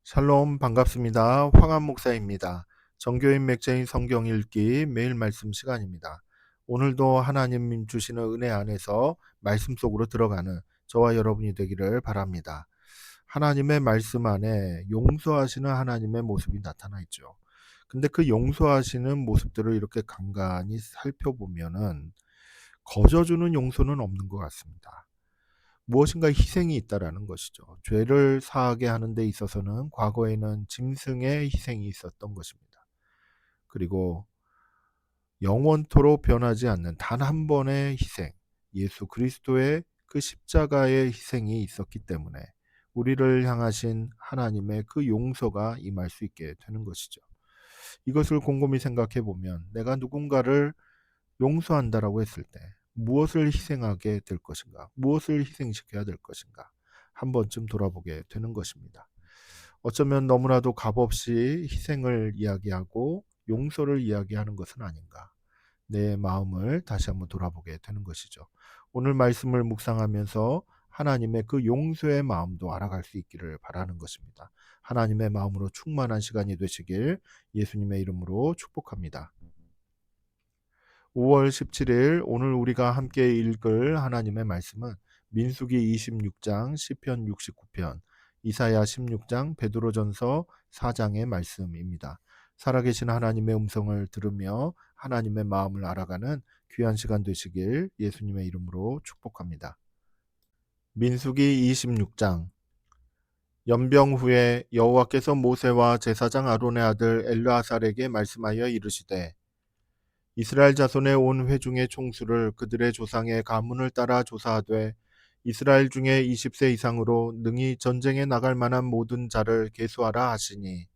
샬롬 반갑습니다. 황한 목사입니다. 정교인 맥제인 성경 읽기 매일 말씀 시간입니다. 오늘도 하나님 주시는 은혜 안에서 말씀 속으로 들어가는 저와 여러분이 되기를 바랍니다. 하나님의 말씀 안에 용서하시는 하나님의 모습이 나타나 있죠. 근데 그 용서하시는 모습들을 이렇게 간간히 살펴보면은 거저주는 용서는 없는 것 같습니다. 무엇인가 희생이 있다라는 것이죠. 죄를 사하게 하는 데 있어서는 과거에는 짐승의 희생이 있었던 것입니다. 그리고 영원토록 변하지 않는 단 한 번의 희생, 예수 그리스도의 그 십자가의 희생이 있었기 때문에 우리를 향하신 하나님의 그 용서가 임할 수 있게 되는 것이죠. 이것을 곰곰이 생각해 보면 내가 누군가를 용서한다라고 했을 때 무엇을 희생하게 될 것인가? 무엇을 희생시켜야 될 것인가? 한 번쯤 돌아보게 되는 것입니다. 어쩌면 너무나도 값없이 희생을 이야기하고 용서를 이야기하는 것은 아닌가? 내 마음을 다시 한번 돌아보게 되는 것이죠. 오늘 말씀을 묵상하면서 하나님의 그 용서의 마음도 알아갈 수 있기를 바라는 것입니다. 하나님의 마음으로 충만한 시간이 되시길 예수님의 이름으로 축복합니다. 5월 17일 오늘 우리가 함께 읽을 하나님의 말씀은 민수기 26장, 시편 69편, 이사야 16장, 베드로전서 4장의 말씀입니다. 살아계신 하나님의 음성을 들으며 하나님의 마음을 알아가는 귀한 시간 되시길 예수님의 이름으로 축복합니다. 민수기 26장. 연병 후에 여호와께서 모세와 제사장 아론의 아들 엘르아살에게 말씀하여 이르시되 이스라엘 자손의 온 회중의 총수를 그들의 조상의 가문을 따라 조사하되 이스라엘 중에 20세 이상으로 능히 전쟁에 나갈 만한 모든 자를 계수하라 하시니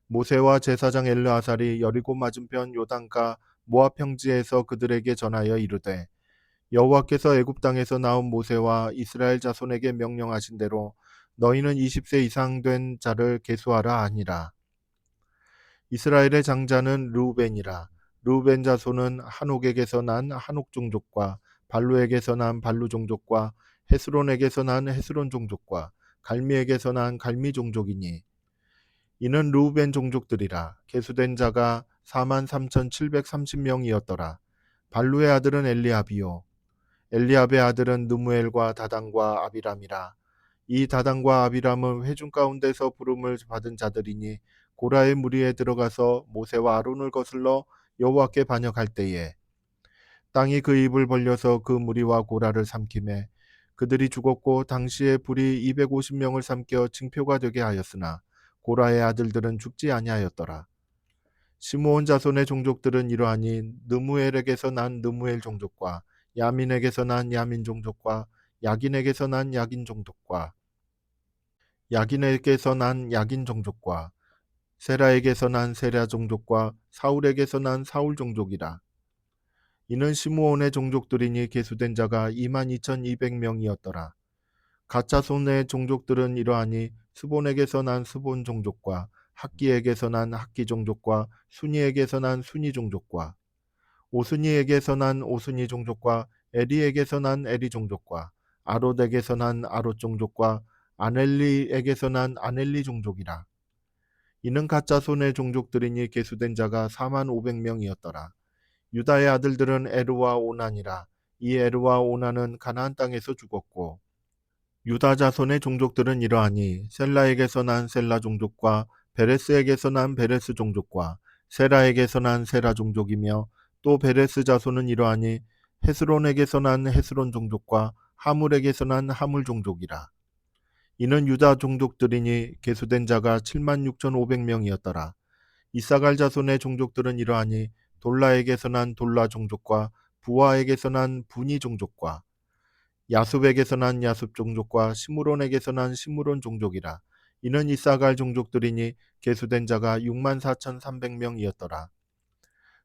모세와 제사장 엘르아살이 여리고 맞은편 요단가 모압 평지에서 그들에게 전하여 이르되 여호와께서 애굽 땅에서 나온 모세와 이스라엘 자손에게 명령하신 대로 너희는 20세 이상 된 자를 계수하라 하니라. 이스라엘의 장자는 르우벤이라. 르우벤 자손은 한옥에게서 난 한옥 종족과 발루에게서 난 발루 종족과 헤스론에게서 난 헤스론 종족과 갈미에게서 난 갈미 종족이니 이는 르우벤 종족들이라. 계수된 자가 43,730명이었더라. 발루의 아들은 엘리압이요 엘리압의 아들은 느무엘과 다단과 아비람이라. 이 다단과 아비람은 회중 가운데서 부름을 받은 자들이니 고라의 무리에 들어가서 모세와 아론을 거슬러 여호와께 반역할 때에 땅이 그 입을 벌려서 그 무리와 고라를 삼키매 그들이 죽었고 당시에 불이 250명을 삼켜 징표가 되게 하였으나 고라의 아들들은 죽지 아니하였더라. 시므온 자손의 종족들은 이러하니 느무엘에게서 난 느무엘 종족과 야민에게서 난 야민 종족과 야긴에게서 난 야긴 종족과 야긴에게서 난 야긴 종족과 세라에게서 난 세라 종족과 사울에게서 난 사울 종족이라. 이는 시므온의 종족들이니 계수된 자가 22,200명이었더라. 가짜손의 종족들은 이러하니 스본에게서 난 스본 종족과 학기에게서 난 학기 종족과 순이에게서 난 순이 종족과 오순이에게서 난 오순이 종족과 에리에게서 난 에리 종족과 아롯에게서 난 아롯 종족과 아넬리에게서 난 아넬리 종족이라. 이는 가짜 손의 종족들이니 계수된 자가 45,000명이었더라. 유다의 아들들은 에르와 오난이라. 이 에르와 오난은 가나안 땅에서 죽었고 유다 자손의 종족들은 이러하니 셀라에게서 난 셀라 종족과 베레스에게서 난 베레스 종족과 세라에게서 난 세라 종족이며 또 베레스 자손은 이러하니 헤스론에게서 난 헤스론 종족과 하물에게서 난 하물 종족이라. 이는 유다 종족들이니 계수된 자가 76,500명이었더라. 이사갈 자손의 종족들은 이러하니 돌라에게서 난 돌라 종족과 부하에게서 난 부니 종족과 야숲에게서 난 야숲 종족과 시므론에게서 난 시므론 종족이라. 이는 이사갈 종족들이니 계수된 자가 64,300명이었더라.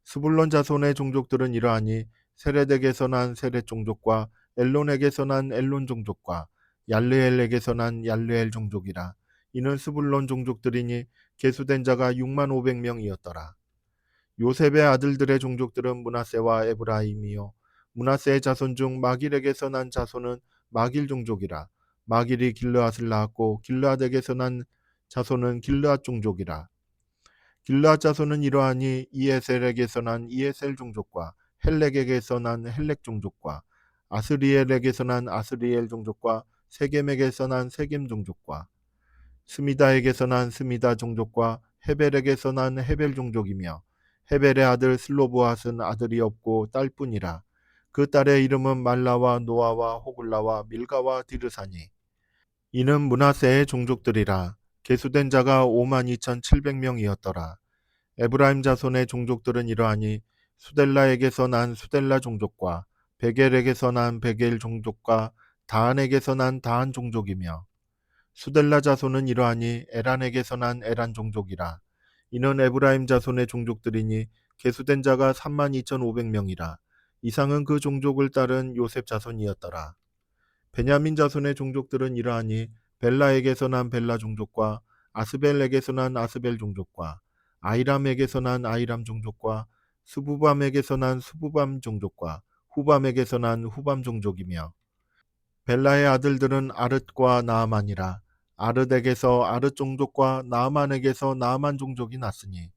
스불론 자손의 종족들은 이러하니 세레덱에서 난 세렛 종족과 엘론에게서 난 엘론 종족과 얄르엘에게서 난 얄르엘 종족이라. 이는 스불론 종족들이니 계수된 자가 65,000명이었더라. 요셉의 아들들의 종족들은 므낫세와 에브라임이요 므낫세의 자손 중 마길에게서 난 자손은 마길 종족이라. 마길이 길르앗을 낳았고 길르앗에게서 난 자손은 길르앗 종족이라. 길르앗 자손은 이러하니 이에셀에게서 난 이에셀 종족과 헬렉에게서 난 헬렉 종족과 아스리엘에게서 난 아스리엘 종족과 세겜에게서 난 세겜 종족과 스미다에게서 난 스미다 종족과 헤벨에게서 난 헤벨 종족이며 헤벨의 아들 슬로브앗은 아들이 없고 딸뿐이라. 그 딸의 이름은 말라와 노아와 호글라와 밀가와 디르사니. 이는 므낫세의 종족들이라. 계수된 자가 52,700명이었더라. 에브라임 자손의 종족들은 이러하니 수델라에게서 난 수델라 종족과 베겔에게서 난 베겔 종족과 다한에게서 난 다한 종족이며 수델라 자손은 이러하니 에란에게서 난 에란 종족이라. 이는 에브라임 자손의 종족들이니 계수된 자가 32,500명이라. 이상은 그 종족을 따른 요셉 자손이었더라. 베냐민 자손의 종족들은 이러하니 벨라에게서 난 벨라 종족과 아스벨에게서 난 아스벨 종족과 아이람에게서 난 아이람 종족과 스부밤에게서 난 스부밤 종족과 후밤에게서 난 후밤 종족이며 벨라의 아들들은 아릇과 나아만이라. 아릇에게서 아릇 종족과 나아만에게서 나아만 종족이 났으니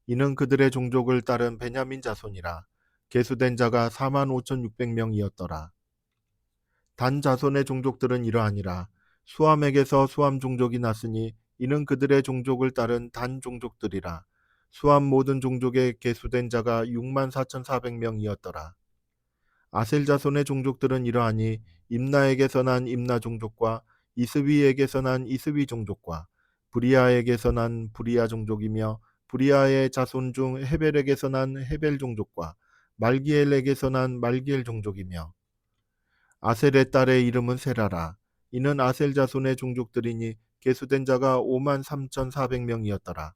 이는 그들의 종족을 따른 베냐민 자손이라. 계수된 자가 45,600명이었더라. 단 자손의 종족들은 이러하니라. 수함에게서 수함 종족이 났으니 이는 그들의 종족을 따른 단 종족들이라. 수함 모든 종족에 계수된 자가 64,400명이었더라. 아셀 자손의 종족들은 이러하니 임나에게서 난 임나 종족과 이스위에게서 난 이스위 종족과 브리아에게서 난 브리아 종족이며 브리아의 자손 중 헤벨에게서 난 헤벨 종족과 말기엘에게서 난 말기엘 종족이며 아셀의 딸의 이름은 세라라. 이는 아셀 자손의 종족들이니 계수된 자가 53,400명이었더라.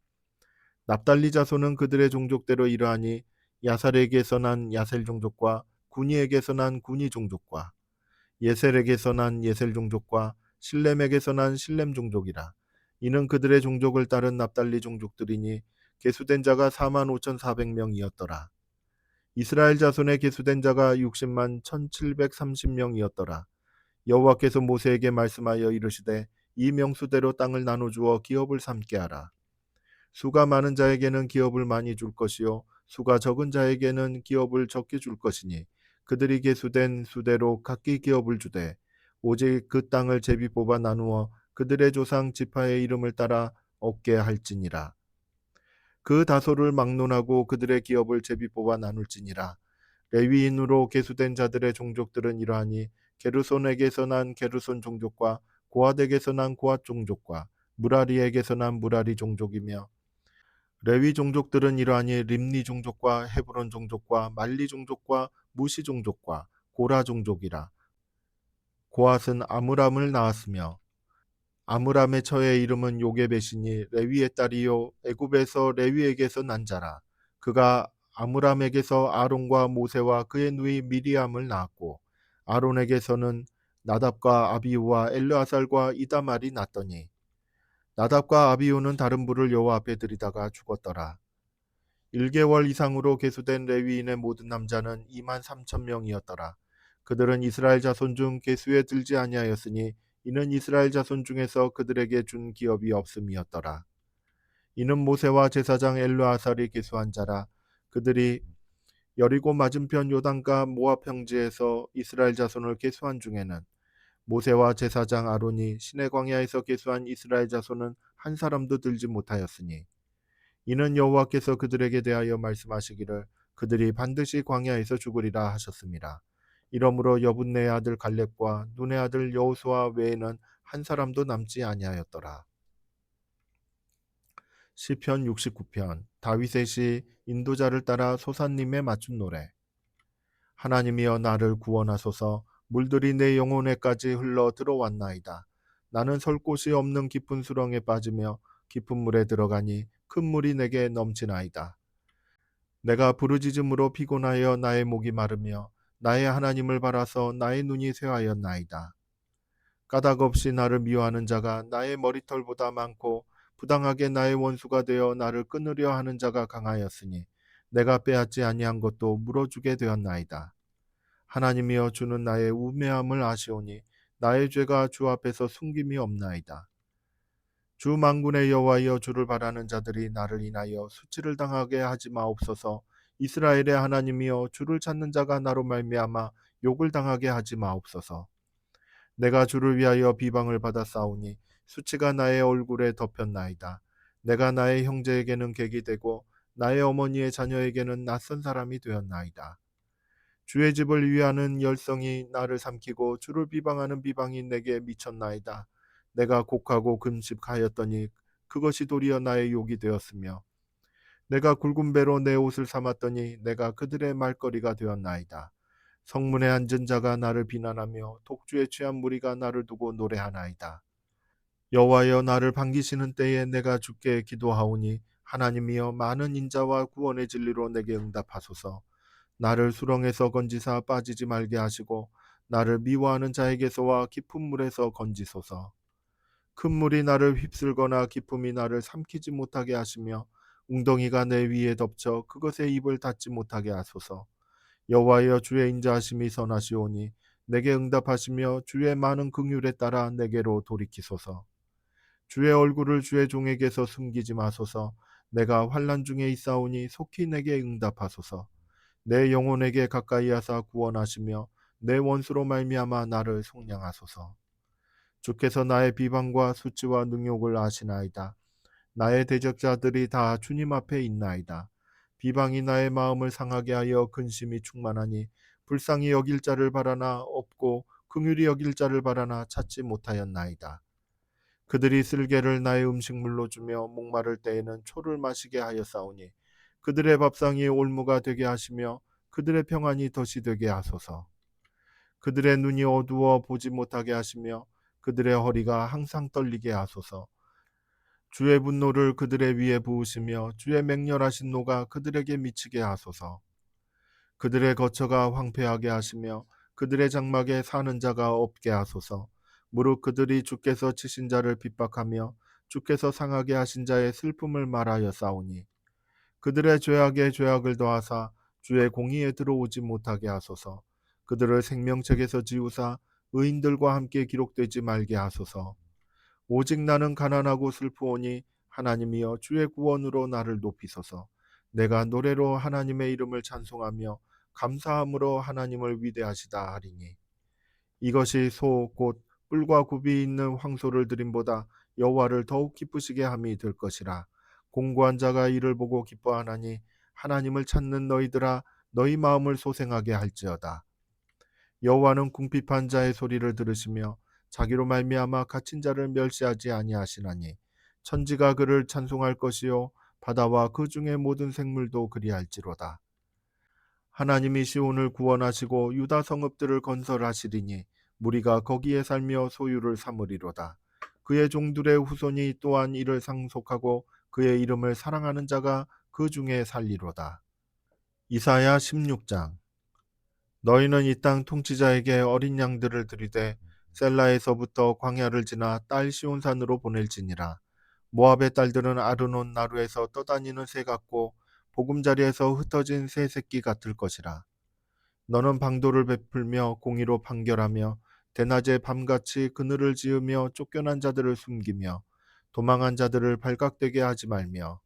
납달리 자손은 그들의 종족대로 이러하니 야살에게서 난 야셀 종족과 구니에게서 난 구니 종족과 예셀에게서 난 예셀 종족과 실렘에게서 난 실렘 종족이라. 이는 그들의 종족을 따른 납달리 종족들이니 계수된 자가 45,400명이었더라. 이스라엘 자손의 계수된 자가 60만 1,730명이었더라. 여호와께서 모세에게 말씀하여 이르시되 이 명수대로 땅을 나눠 주어 기업을 삼게 하라. 수가 많은 자에게는 기업을 많이 줄 것이요 수가 적은 자에게는 기업을 적게 줄 것이니 그들이 계수된 수대로 각기 기업을 주되 오직 그 땅을 제비 뽑아 나누어 그들의 조상 지파의 이름을 따라 얻게 할지니라. 그 다소를 막론하고 그들의 기업을 제비 뽑아 나눌지니라. 레위인으로 계수된 자들의 종족들은 이러하니 게르손에게서 난 게르손 종족과 고핫에게서 난 고핫 종족과 무라리에게서 난 무라리 종족이며 레위 종족들은 이러하니 림니 종족과 헤브론 종족과 말리 종족과 무시 종족과 고라 종족이라. 고핫은 아므람을 낳았으며 아므람의 처의 이름은 요게벳이니 레위의 딸이요 애굽에서 레위에게서 난 자라. 그가 아므람에게서 아론과 모세와 그의 누이 미리암을 낳았고 아론에게서는 나답과 아비후와 엘르아살과 이다말이 났더니 나답과 아비후는 다른 불을 여호와 앞에 들이다가 죽었더라. 1개월 이상으로 계수된 레위인의 모든 남자는 23,000명이었더라. 그들은 이스라엘 자손 중 계수에 들지 아니하였으니 이는 이스라엘 자손 중에서 그들에게 준 기업이 없음이었더라. 이는 모세와 제사장 엘르아살이 계수한 자라. 그들이 여리고 맞은편 요단가 모압 평지에서 이스라엘 자손을 계수한 중에는 모세와 제사장 아론이 시내 광야에서 계수한 이스라엘 자손은 한 사람도 들지 못하였으니 이는 여호와께서 그들에게 대하여 말씀하시기를 그들이 반드시 광야에서 죽으리라 하셨습니다. 이러므로 여분네의 아들 갈렙과 눈의 아들 여호수아 외에는 한 사람도 남지 아니하였더라. 시편 69편 다윗의 시 인도자를 따라 소산님에 맞춘 노래. 하나님이여 나를 구원하소서. 물들이 내 영혼에까지 흘러 들어왔나이다. 나는 설 곳이 없는 깊은 수렁에 빠지며 깊은 물에 들어가니 큰 물이 내게 넘치나이다. 내가 부르짖음으로 피곤하여 나의 목이 마르며 나의 하나님을 바라서 나의 눈이 쇠하였나이다. 까닭 없이 나를 미워하는 자가 나의 머리털보다 많고 부당하게 나의 원수가 되어 나를 끊으려 하는 자가 강하였으니 내가 빼앗지 아니한 것도 물어주게 되었나이다. 하나님이여 주는 나의 우매함을 아시오니 나의 죄가 주 앞에서 숨김이 없나이다. 주 만군의 여호와여, 주를 바라는 자들이 나를 인하여 수치를 당하게 하지 마옵소서. 이스라엘의 하나님이여, 주를 찾는 자가 나로 말미암아 욕을 당하게 하지 마옵소서. 내가 주를 위하여 비방을 받았사오니 수치가 나의 얼굴에 덮였나이다. 내가 나의 형제에게는 객이 되고 나의 어머니의 자녀에게는 낯선 사람이 되었나이다. 주의 집을 위하는 열성이 나를 삼키고 주를 비방하는 비방이 내게 미쳤나이다. 내가 곡하고 금식하였더니 그것이 도리어 나의 욕이 되었으며, 내가 굵은 배로 내 옷을 삼았더니 내가 그들의 말거리가 되었나이다. 성문에 앉은 자가 나를 비난하며 독주에 취한 무리가 나를 두고 노래하나이다. 여호와여, 나를 반기시는 때에 내가 주께 기도하오니 하나님이여, 많은 인자와 구원의 진리로 내게 응답하소서. 나를 수렁에서 건지사 빠지지 말게 하시고 나를 미워하는 자에게서와 깊은 물에서 건지소서. 큰 물이 나를 휩쓸거나 깊음이 나를 삼키지 못하게 하시며 웅덩이가 내 위에 덮쳐 그것에 입을 닫지 못하게 하소서. 여호와여, 주의 인자하심이 선하시오니 내게 응답하시며 주의 많은 긍휼에 따라 내게로 돌이키소서. 주의 얼굴을 주의 종에게서 숨기지 마소서. 내가 환난 중에 있사오니 속히 내게 응답하소서. 내 영혼에게 가까이 하사 구원하시며 내 원수로 말미암아 나를 속량하소서. 주께서 나의 비방과 수치와 능욕을 아시나이다. 나의 대적자들이 다 주님 앞에 있나이다. 비방이 나의 마음을 상하게 하여 근심이 충만하니 불쌍히 여길 자를 바라나 없고 긍휼히 여길 자를 바라나 찾지 못하였나이다. 그들이 쓸개를 나의 음식물로 주며 목마를 때에는 초를 마시게 하였사오니 그들의 밥상이 올무가 되게 하시며 그들의 평안이 덫이 되게 하소서. 그들의 눈이 어두워 보지 못하게 하시며 그들의 허리가 항상 떨리게 하소서. 주의 분노를 그들의 위에 부으시며 주의 맹렬하신 노가 그들에게 미치게 하소서. 그들의 거처가 황폐하게 하시며 그들의 장막에 사는 자가 없게 하소서. 무릇 그들이 주께서 치신 자를 핍박하며 주께서 상하게 하신 자의 슬픔을 말하여 싸우니 그들의 죄악에 죄악을 더하사 주의 공의에 들어오지 못하게 하소서. 그들을 생명책에서 지우사 의인들과 함께 기록되지 말게 하소서. 오직 나는 가난하고 슬프오니 하나님이여, 주의 구원으로 나를 높이소서. 내가 노래로 하나님의 이름을 찬송하며 감사함으로 하나님을 위대하시다 하리니 이것이 소 곧 뿔과 굽이 있는 황소를 드림보다 여호와를 더욱 기쁘시게 함이 될 것이라. 공고한 자가 이를 보고 기뻐하나니 하나님을 찾는 너희들아, 너희 마음을 소생하게 할지어다. 여호와는 궁핍한 자의 소리를 들으시며 자기로 말미암아 갇힌 자를 멸시하지 아니하시나니 천지가 그를 찬송할 것이요 바다와 그 중의 모든 생물도 그리할지로다. 하나님이 시온을 구원하시고 유다 성읍들을 건설하시리니 무리가 거기에 살며 소유를 삼으리로다. 그의 종들의 후손이 또한 이를 상속하고 그의 이름을 사랑하는 자가 그 중에 살리로다. 이사야 16장. 너희는 이 땅 통치자에게 어린 양들을 들이되 셀라에서부터 광야를 지나 딸 시온산으로 보낼지니라. 모압의 딸들은 아르논 나루에서 떠다니는 새 같고 보금자리에서 흩어진 새 새끼 같을 것이라. 너는 방도를 베풀며 공의로 판결하며 대낮에 밤같이 그늘을 지으며 쫓겨난 자들을 숨기며 도망한 자들을 발각되게 하지 말며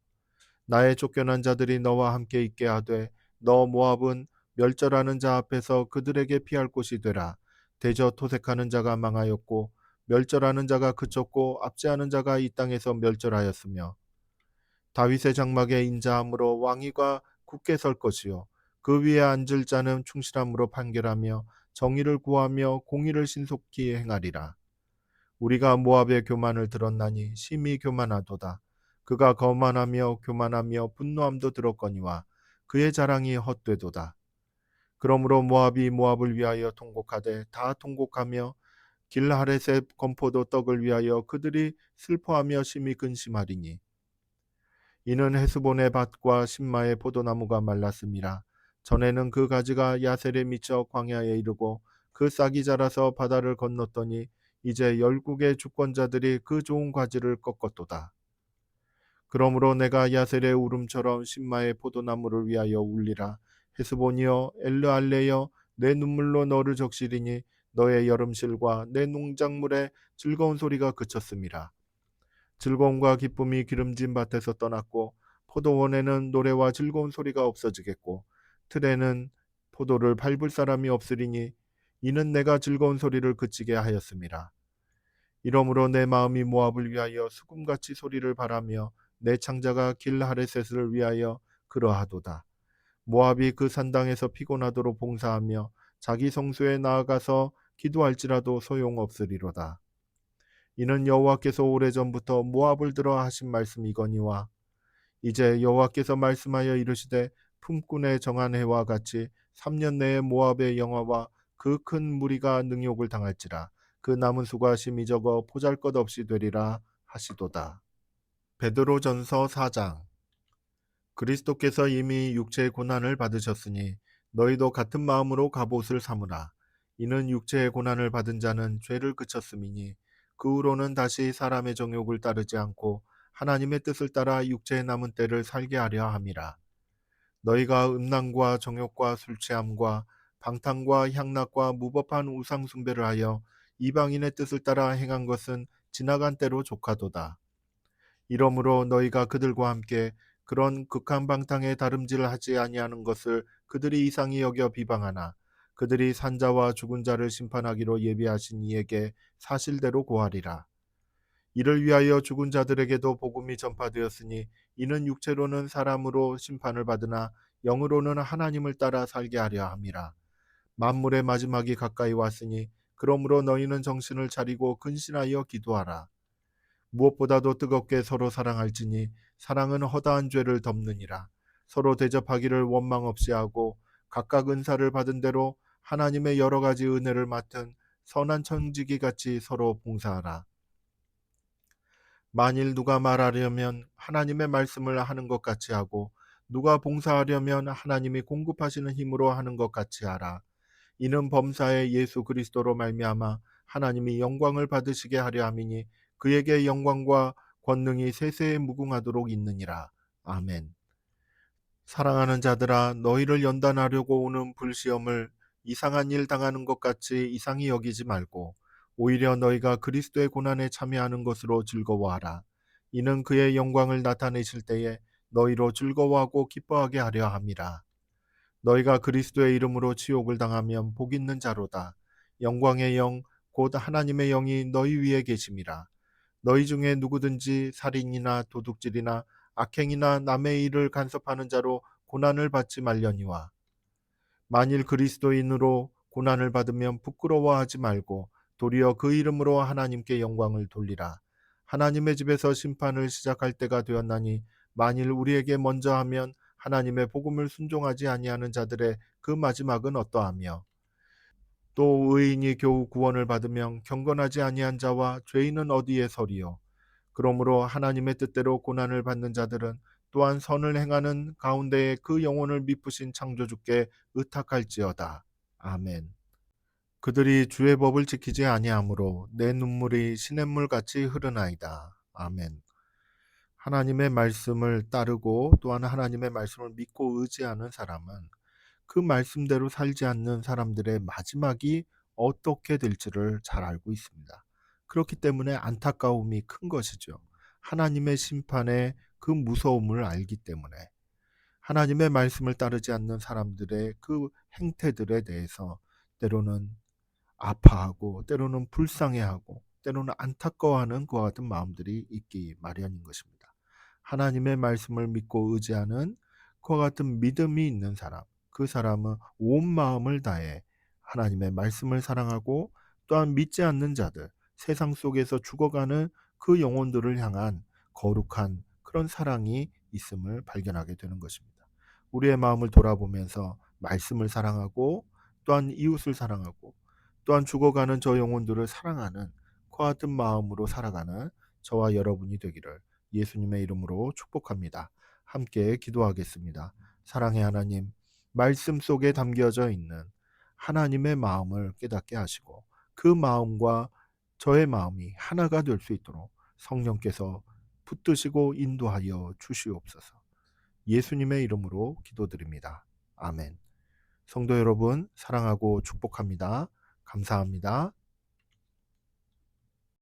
나의 쫓겨난 자들이 너와 함께 있게 하되 너 모압은 멸절하는 자 앞에서 그들에게 피할 곳이 되라. 대저 토색하는 자가 망하였고 멸절하는 자가 그쳤고 압제하는 자가 이 땅에서 멸절하였으며 다윗의 장막에 인자함으로 왕위가 굳게 설 것이요 그 위에 앉을 자는 충실함으로 판결하며 정의를 구하며 공의를 신속히 행하리라. 우리가 모압의 교만을 들었나니 심히 교만하도다. 그가 거만하며 교만하며 분노함도 들었거니와 그의 자랑이 헛되도다. 그러므로 모압이 모압을 위하여 통곡하되 다 통곡하며 길하렛의 건포도 떡을 위하여 그들이 슬퍼하며 심히 근심하리니 이는 헤스본의 밭과 신마의 포도나무가 말랐음이라. 전에는 그 가지가 야셀에 미쳐 광야에 이르고 그 싹이 자라서 바다를 건넜더니 이제 열국의 주권자들이 그 좋은 가지를 꺾었도다. 그러므로 내가 야셀의 울음처럼 신마의 포도나무를 위하여 울리라. 헤스본이여 엘르알레여, 내 눈물로 너를 적시리니 너의 여름실과 내 농작물의 즐거운 소리가 그쳤음이라. 즐거움과 기쁨이 기름진 밭에서 떠났고 포도원에는 노래와 즐거운 소리가 없어지겠고 틀에는 포도를 밟을 사람이 없으리니 이는 내가 즐거운 소리를 그치게 하였음이라. 이러므로 내 마음이 모압을 위하여 수금같이 소리를 바라며 내 창자가 길하레셋을 위하여 그러하도다. 모압이 그 산당에서 피곤하도록 봉사하며 자기 성소에 나아가서 기도할지라도 소용없으리로다. 이는 여호와께서 오래전부터 모압을 들어 하신 말씀이거니와 이제 여호와께서 말씀하여 이르시되 품꾼의 정한 해와 같이 3년 내에 모압의 영화와 그 큰 무리가 능욕을 당할지라. 그 남은 수가 심히 적어 보잘것없이 되리라 하시도다. 베드로전서 4장. 그리스도께서 이미 육체의 고난을 받으셨으니 너희도 같은 마음으로 갑옷을 삼으라. 이는 육체의 고난을 받은 자는 죄를 그쳤음이니 그 후로는 다시 사람의 정욕을 따르지 않고 하나님의 뜻을 따라 육체의 남은 때를 살게 하려 함이라. 너희가 음란과 정욕과 술취함과 방탕과 향락과 무법한 우상 숭배를 하여 이방인의 뜻을 따라 행한 것은 지나간 때로 족하도다. 이러므로 너희가 그들과 함께 그런 극한 방탕의 다름질을 하지 아니하는 것을 그들이 이상히 여겨 비방하나 그들이 산자와 죽은 자를 심판하기로 예비하신 이에게 사실대로 고하리라. 이를 위하여 죽은 자들에게도 복음이 전파되었으니 이는 육체로는 사람으로 심판을 받으나 영으로는 하나님을 따라 살게 하려 함이라. 만물의 마지막이 가까이 왔으니 그러므로 너희는 정신을 차리고 근신하여 기도하라. 무엇보다도 뜨겁게 서로 사랑할지니 사랑은 허다한 죄를 덮느니라. 서로 대접하기를 원망 없이 하고 각각 은사를 받은 대로 하나님의 여러 가지 은혜를 맡은 선한 청지기 같이 서로 봉사하라. 만일 누가 말하려면 하나님의 말씀을 하는 것 같이 하고 누가 봉사하려면 하나님이 공급하시는 힘으로 하는 것 같이 하라. 이는 범사의 예수 그리스도로 말미암아 하나님이 영광을 받으시게 하려 함이니 그에게 영광과 권능이 세세에 무궁하도록 있느니라. 아멘. 사랑하는 자들아, 너희를 연단하려고 오는 불시험을 이상한 일 당하는 것 같이 이상히 여기지 말고 오히려 너희가 그리스도의 고난에 참여하는 것으로 즐거워하라. 이는 그의 영광을 나타내실 때에 너희로 즐거워하고 기뻐하게 하려 함이라. 너희가 그리스도의 이름으로 치욕을 당하면 복 있는 자로다. 영광의 영 곧 하나님의 영이 너희 위에 계심이라. 너희 중에 누구든지 살인이나 도둑질이나 악행이나 남의 일을 간섭하는 자로 고난을 받지 말려니와 만일 그리스도인으로 고난을 받으면 부끄러워하지 말고 도리어 그 이름으로 하나님께 영광을 돌리라. 하나님의 집에서 심판을 시작할 때가 되었나니 만일 우리에게 먼저 하면 하나님의 복음을 순종하지 아니하는 자들의 그 마지막은 어떠하며 또 의인이 겨우 구원을 받으면 경건하지 아니한 자와 죄인은 어디에 서리요. 그러므로 하나님의 뜻대로 고난을 받는 자들은 또한 선을 행하는 가운데에 그 영혼을 미쁘신 창조주께 의탁할지어다. 아멘. 그들이 주의 법을 지키지 아니하므로 내 눈물이 시냇물 같이 흐르나이다. 아멘. 하나님의 말씀을 따르고 또한 하나님의 말씀을 믿고 의지하는 사람은 그 말씀대로 살지 않는 사람들의 마지막이 어떻게 될지를 잘 알고 있습니다. 그렇기 때문에 안타까움이 큰 것이죠. 하나님의 심판의 그 무서움을 알기 때문에 하나님의 말씀을 따르지 않는 사람들의 그 행태들에 대해서 때로는 아파하고 때로는 불쌍해하고 때로는 안타까워하는 그와 같은 마음들이 있기 마련인 것입니다. 하나님의 말씀을 믿고 의지하는 그와 같은 믿음이 있는 사람, 그 사람은 온 마음을 다해 하나님의 말씀을 사랑하고 또한 믿지 않는 자들, 세상 속에서 죽어가는 그 영혼들을 향한 거룩한 그런 사랑이 있음을 발견하게 되는 것입니다. 우리의 마음을 돌아보면서 말씀을 사랑하고 또한 이웃을 사랑하고 또한 죽어가는 저 영혼들을 사랑하는 그와 같은 마음으로 살아가는 저와 여러분이 되기를 예수님의 이름으로 축복합니다. 함께 기도하겠습니다. 사랑의 하나님, 말씀 속에 담겨져 있는 하나님의 마음을 깨닫게 하시고 그 마음과 저의 마음이 하나가 될 수 있도록 성령께서 붙드시고 인도하여 주시옵소서. 예수님의 이름으로 기도드립니다. 아멘. 성도 여러분, 사랑하고 축복합니다. 감사합니다.